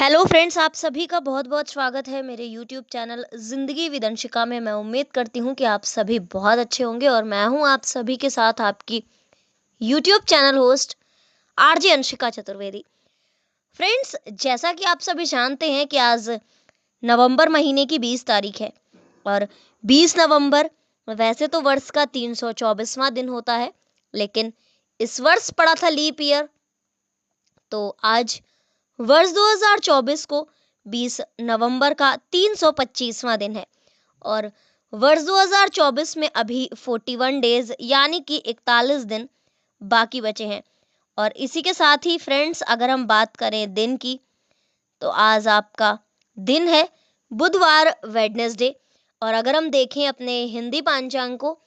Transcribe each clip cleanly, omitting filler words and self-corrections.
Hello friends, आप सभी का बहुत बहुत स्वागत है मेरे यूट्यूब चैनल जिंदगी विद अंशिका में। मैं उम्मीद करती हूँ कि आप सभी बहुत अच्छे होंगे और मैं हूँ आप सभी के साथ आपकी YouTube channel host RJ Anshika Chaturvedi. Friends, जैसा कि आप सभी जानते हैं कि आज नवंबर महीने की 20 तारीख है और 20 नवंबर वैसे तो वर्ष का 324वां दिन होता है, लेकिन इस वर्ष पड़ा था लीप ईयर। तो आज वर्ष 2024 को 20 नवंबर का 325वां दिन है और वर्ष 2024 में अभी 41 डेज यानी कि 41 दिन बाकी बचे हैं। और इसी के साथ ही फ्रेंड्स, अगर हम बात करें दिन की, तो आज आपका दिन है बुधवार, वेडनेसडे। और अगर हम देखें अपने हिंदी पांचांग को,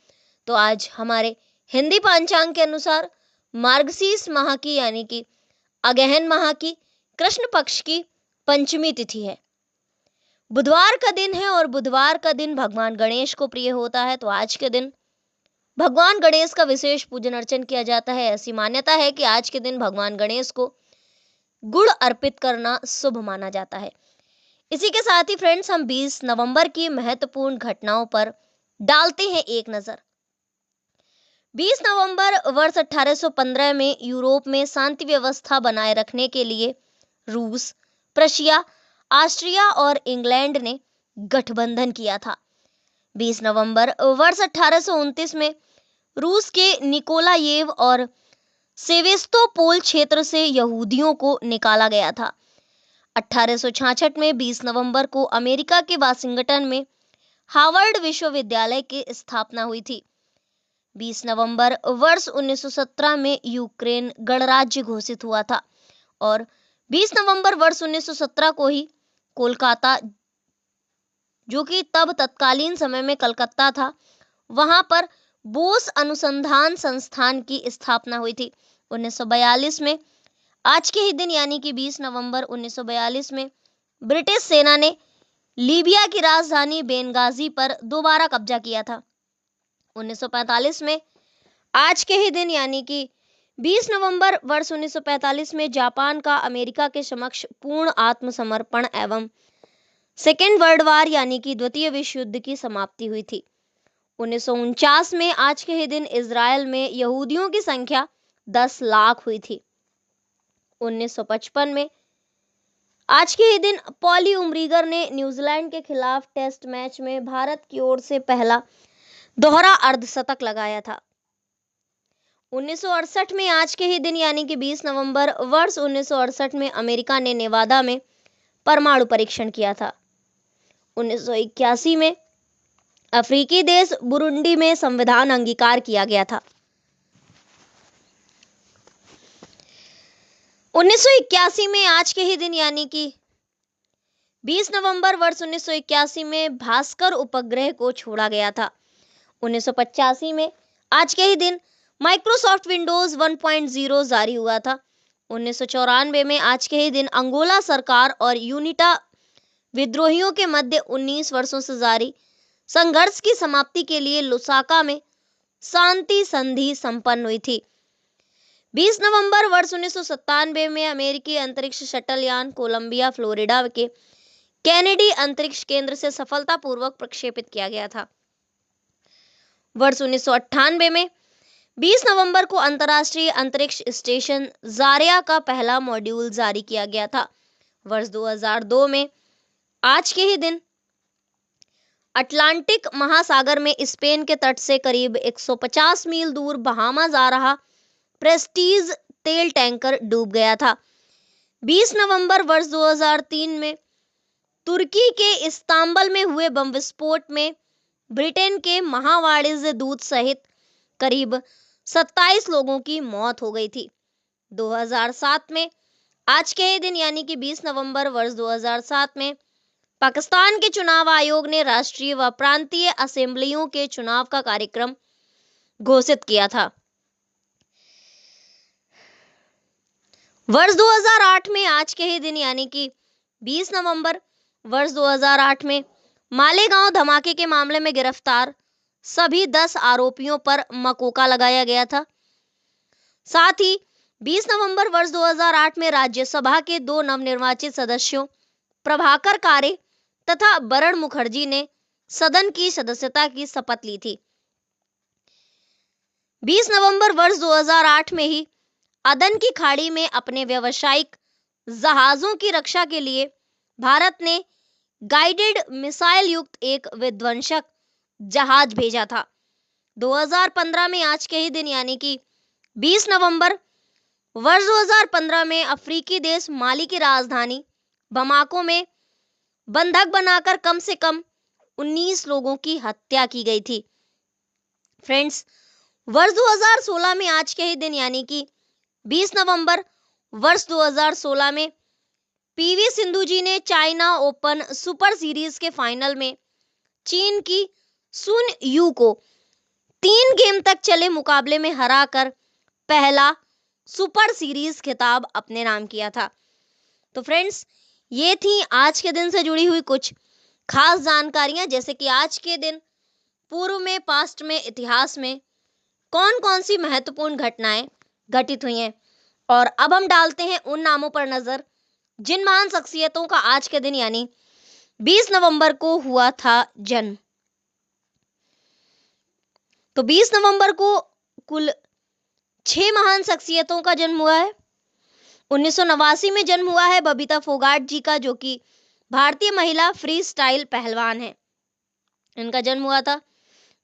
तो आज हमारे हिंदी पांचांग के अनुसार मार्गशीर्ष माह की यानी कि अगहन माह की कृष्ण पक्ष की पंचमी तिथि है। बुधवार का दिन है और बुधवार का दिन भगवान गणेश को प्रिय होता है। तो आज के दिन भगवान गणेश का विशेष पूजन अर्चन किया जाता है। ऐसी मान्यता है कि आज के दिन भगवान गणेश को गुड़ अर्पित करना शुभ माना जाता है। इसी के साथ ही फ्रेंड्स, हम 20 नवंबर की महत्वपूर्ण घटनाओं पर डालते हैं एक नजर। 20 नवंबर वर्ष 1815 में यूरोप में शांति व्यवस्था बनाए रखने के लिए रूस, प्रशिया, ऑस्ट्रिया और इंग्लैंड ने गठबंधन किया था। 20 नवंबर वर्ष 1829 में रूस के निकोलायेव और सेवेस्तोपोल क्षेत्र से यहूदियों को निकाला गया था। 1866 में 20 नवंबर को अमेरिका के वाशिंगटन में हार्वर्ड विश्वविद्यालय की स्थापना हुई थी। 20 नवंबर वर्ष 1917 में यूक्रेन गणराज्य घोषित हुआ था और 20 नवंबर वर्ष 1917 को ही कोलकाता, जो कि तब तत्कालीन समय में कलकत्ता था, वहां पर बोस अनुसंधान संस्थान की स्थापना हुई थी। 1942 में आज के ही दिन यानी कि 20 नवंबर 1942 में ब्रिटिश सेना ने लीबिया की राजधानी बेनगाजी पर दोबारा कब्जा किया था। 1945 में आज के ही दिन यानी कि 20 नवंबर वर्ष 1945 में जापान का अमेरिका के समक्ष पूर्ण आत्मसमर्पण एवं सेकेंड वर्ल्ड वार यानी कि द्वितीय विश्व युद्ध की समाप्ति हुई थी। 1949 में आज के ही दिन इजराइल में यहूदियों की संख्या 10 लाख हुई थी। 1955 में आज के ही दिन पॉली उमरीगर ने न्यूजीलैंड के खिलाफ टेस्ट मैच में भारत की ओर से पहला दोहरा अर्धशतक लगाया था। 1968 में आज के ही दिन यानी कि 20 नवंबर वर्ष 1968 में अमेरिका ने नेवादा में परमाणु परीक्षण किया था। 1981 में अफ्रीकी देश बुरुंडी में संविधान अंगीकार किया गया था। 1981 में आज के ही दिन यानी कि 20 नवंबर वर्ष 1981 में भास्कर उपग्रह को छोड़ा गया था। 1985 में आज के ही दिन माइक्रोसॉफ्ट विंडोज 1.0 जारी हुआ था। 1994 में आज के ही दिन अंगोला सरकार और यूनिटा विद्रोहियों के मध्य 19 वर्षों से जारी संघर्ष की समाप्ति के लिए लुसाका में शांति संधि संपन्न हुई थी। 20 नवंबर वर्ष 1997 में अमेरिकी अंतरिक्ष शटल यान कोलंबिया फ्लोरिडा के कैनेडी अंतरिक्ष केंद्र से सफलतापूर्वक प्रक्षेपित किया गया था। वर्ष 1998 में 20 नवंबर को अंतर्राष्ट्रीय अंतरिक्ष स्टेशन जारिया का पहला मॉड्यूल जारी किया गया था। वर्ष 2002 में आज के ही दिन अटलांटिक महासागर में स्पेन के तट से करीब 150 मील दूर बहामा जा रहा प्रेस्टीज तेल टैंकर डूब गया था। 20 नवंबर वर्ष 2003 में तुर्की के इस्तांबुल में हुए बम विस्फोट में ब्रिटेन के महावाणिज्य दूत सहित करीब 27 लोगों की मौत हो गई थी। 2007 में आज के ही दिन यानी कि 20 नवंबर वर्ष 2007 में पाकिस्तान के चुनाव आयोग ने राष्ट्रीय व प्रांतीय असेंबलियों के चुनाव का कार्यक्रम घोषित किया था। वर्ष 2008 में आज के ही दिन यानी कि 20 नवंबर वर्ष 2008 में मालेगांव धमाके के मामले में गिरफ्तार सभी 10 आरोपियों पर मकोका लगाया गया था। साथ ही 20 नवंबर वर्ष 2008 में राज्यसभा के 2 नवनिर्वाचित सदस्यों प्रभाकर कारे तथा बरण मुखर्जी ने सदन की सदस्यता की शपथ ली थी। 20 नवंबर वर्ष 2008 में ही अदन की खाड़ी में अपने व्यावसायिक जहाजों की रक्षा के लिए भारत ने गाइडेड मिसाइल युक्त एक विध्वंसक जहाज भेजा था। 2015 में आज के ही दिन यानी कि 20 नवंबर वर्ष 2015 में अफ्रीकी देश माली की राजधानी बमाको में बंधक बनाकर कम से कम 19 लोगों की हत्या की गई थी। फ्रेंड्स, वर्ष 2016 में आज के ही दिन यानी कि 20 नवंबर वर्ष 2016 में पीवी सिंधु जी ने चाइना ओपन सुपर सीरीज के फाइनल में चीन की सुन यू को 3 गेम तक चले मुकाबले में हराकर पहला सुपर सीरीज खिताब अपने नाम किया था। तो फ्रेंड्स, ये थी आज के दिन से जुड़ी हुई कुछ खास जानकारियां, जैसे कि आज के दिन पूर्व में, पास्ट में, इतिहास में कौन कौन सी महत्वपूर्ण घटनाएं घटित हुई हैं। और अब हम डालते हैं उन नामों पर नजर जिन महान शख्सियतों का आज के दिन यानी 20 नवंबर को हुआ था जन्म। तो 20 नवंबर को कुल 6 महान शख्सियतों का जन्म हुआ है। 1989 में जन्म हुआ है बबीता फोगाट जी का, जो कि भारतीय महिला फ्री स्टाइल पहलवान है। इनका जन्म हुआ था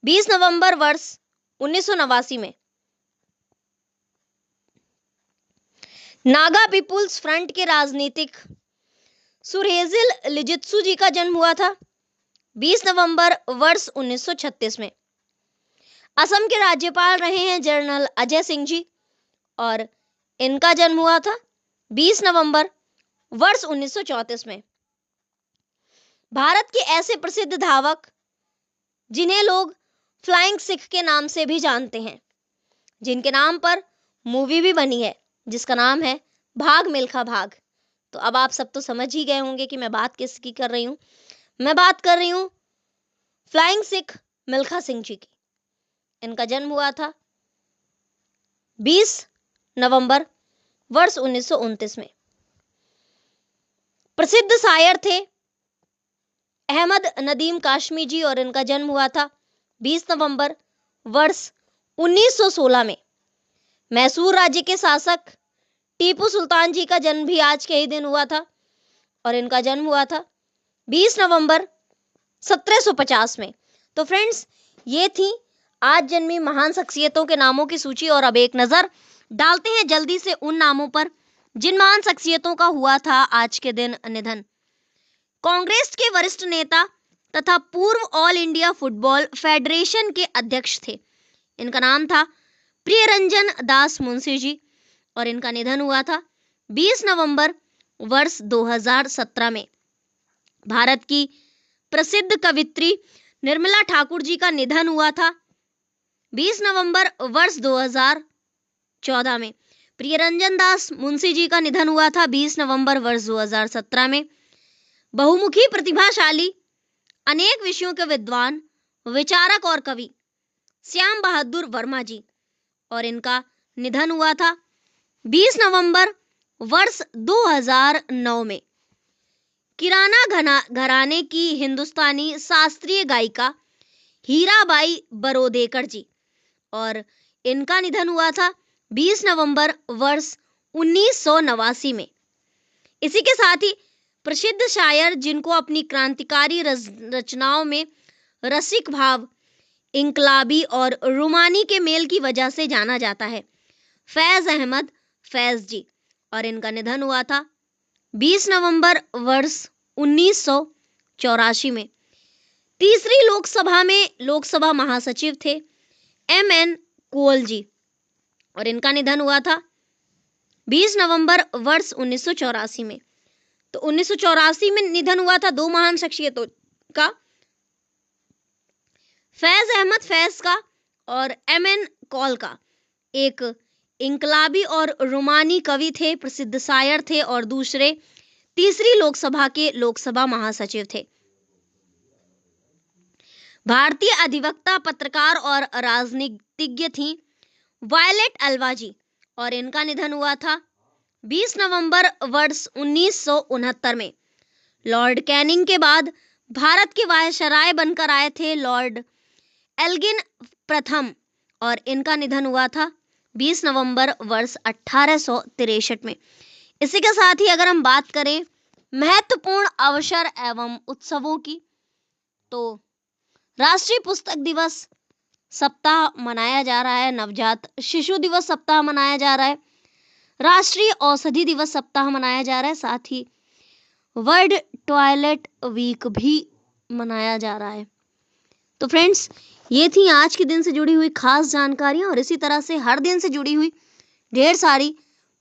20 नवंबर वर्ष 1989 में। नागा पीपुल्स फ्रंट के राजनीतिक सुरहेजिल लिजित्सु जी का जन्म हुआ था 20 नवंबर वर्ष 1936 में। असम के राज्यपाल रहे हैं जनरल अजय सिंह जी, और इनका जन्म हुआ था 20 नवंबर वर्ष 1934 में। भारत के ऐसे प्रसिद्ध धावक जिन्हें लोग फ्लाइंग सिख के नाम से भी जानते हैं, जिनके नाम पर मूवी भी बनी है जिसका नाम है भाग मिल्खा भाग। तो अब आप सब तो समझ ही गए होंगे कि मैं बात किसकी कर रही हूँ। मैं बात कर रही हूँ फ्लाइंग सिख मिल्खा सिंह जी की। इनका जन्म हुआ था 20 नवंबर वर्ष 1929 में। प्रसिद्ध शायर थे अहमद नदीम काश्मी जी, और इनका जन्म हुआ था 20 नवंबर वर्ष 1916 में। मैसूर राज्य के शासक टीपू सुल्तान जी का जन्म भी आज के ही दिन हुआ था, और इनका जन्म हुआ था 20 नवंबर 1750 में। तो फ्रेंड्स, ये थी आज जन्मी महान शख्सियतों के नामों की सूची। और अब एक नजर डालते हैं जल्दी से उन नामों पर जिन महान शख्सियतों का हुआ था आज के दिन निधन। कांग्रेस के वरिष्ठ नेता तथा पूर्व ऑल इंडिया फुटबॉल फेडरेशन के अध्यक्ष थे। इनका नाम था प्रियरंजन दास मुंशी जी, और इनका निधन हुआ था 20 नवंबर वर्ष 2017 में। भारत की प्रसिद्ध कवित्री निर्मला ठाकुर जी का निधन हुआ था 20 नवंबर वर्ष 2014 में। प्रियरंजन दास मुंशी जी का निधन हुआ था 20 नवंबर वर्ष 2017 में। बहुमुखी, प्रतिभाशाली, अनेक विषयों के विद्वान, विचारक और कवि श्याम बहादुर वर्मा जी, और इनका निधन हुआ था 20 नवंबर वर्ष 2009 में। किराना घराने की हिंदुस्तानी शास्त्रीय गायिका हीराबाई बरोदेकर जी, और इनका निधन हुआ था 20 नवंबर वर्ष 1989 में। इसी के साथ ही प्रसिद्ध शायर जिनको अपनी क्रांतिकारी रचनाओं में रसिक भाव, इंकलाबी और रूमानी के मेल की वजह से जाना जाता है, फैज अहमद फैज जी, और इनका निधन हुआ था 20 नवंबर वर्ष 1984 में। तीसरी लोकसभा में लोकसभा महासचिव थे MN कोल जी, और इनका निधन हुआ था 20 नवंबर वर्ष 1984 में। तो 1984 में निधन हुआ था 2 महान शख्सियतों का, फैज अहमद फैज का और MN कौल का। एक इंकलाबी और रोमानी कवि थे, प्रसिद्ध शायर थे, और दूसरे तीसरी लोकसभा के लोकसभा महासचिव थे। भारतीय अधिवक्ता, पत्रकार और राजनीतिज्ञ थी वायलेट अल्वा जी, और इनका निधन हुआ था 20 नवंबर वर्ष 1969 में। लॉर्ड कैनिंग के बाद भारत के वायसराय बनकर आए थे लॉर्ड एल्गिन प्रथम और इनका निधन हुआ था 20 नवंबर वर्ष 1863 में। इसी के साथ ही अगर हम बात करें महत्वपूर्ण अवसर एवं उत्सवों की, तो राष्ट्रीय पुस्तक दिवस सप्ताह मनाया जा रहा है, नवजात शिशु दिवस सप्ताह मनाया जा रहा है, राष्ट्रीय औषधि दिवस सप्ताह मनाया जा रहा है, साथ ही वर्ल्ड टॉयलेट वीक भी मनाया जा रहा है। तो फ्रेंड्स, ये थी आज के दिन से जुड़ी हुई खास जानकारियां और इसी तरह से हर दिन से जुड़ी हुई ढेर सारी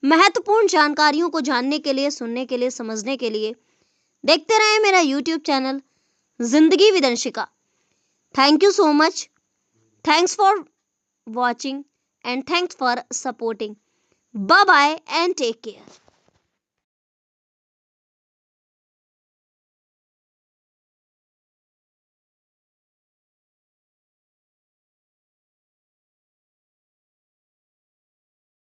महत्वपूर्ण जानकारियों को जानने के लिए, सुनने के लिए, समझने के लिए देखते रहें मेरा YouTube चैनल जिंदगी with Anshika. Thank you so much. Thanks for watching and thanks for supporting. Bye bye and take care.